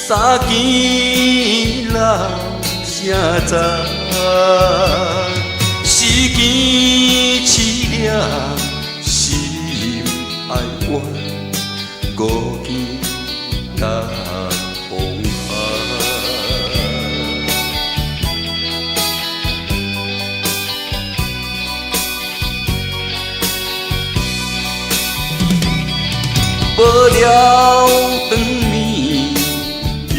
三更人声杂，四更凄凉心爱怨，孤肩担风寒。无聊长暝又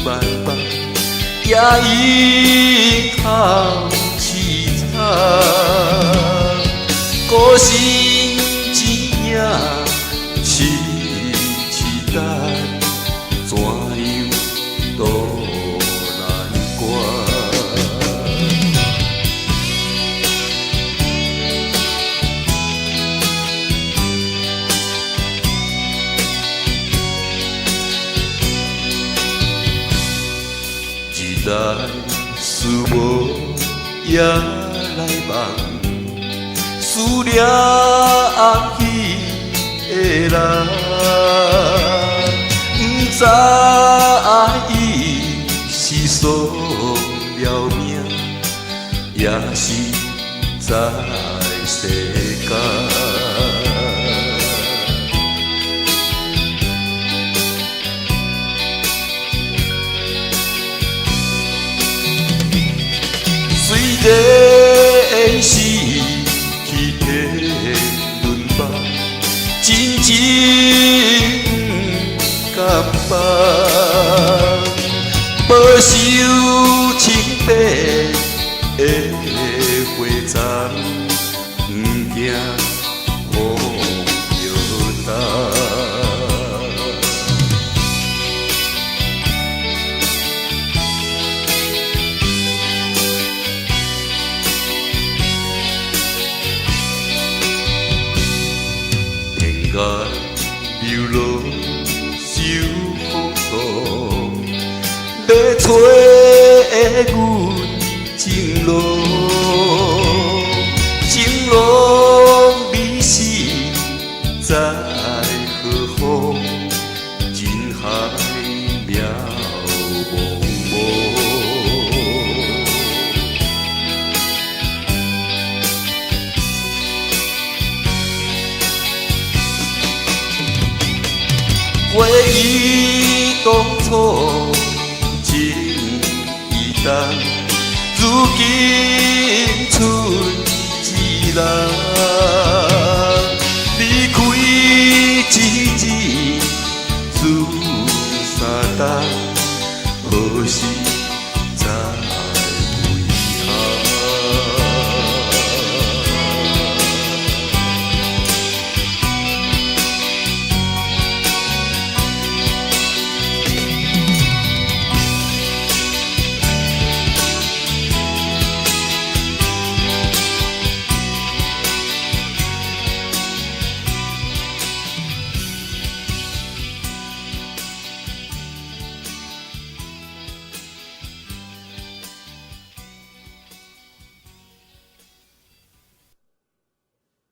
漫漫，夜莺哭凄惨，孤身一影凄凄等，怎样都难关。一来思无也来梦，思念暗去的人，不知伊是丧了命，也是在世间。虽然是去的轮班，真情甘放，无受清白的花丛，不惊风摇动。天涯流落受风霜，要找阮情路，情路你是在何方？人海渺茫茫。回忆当初情意重，如今剩一人。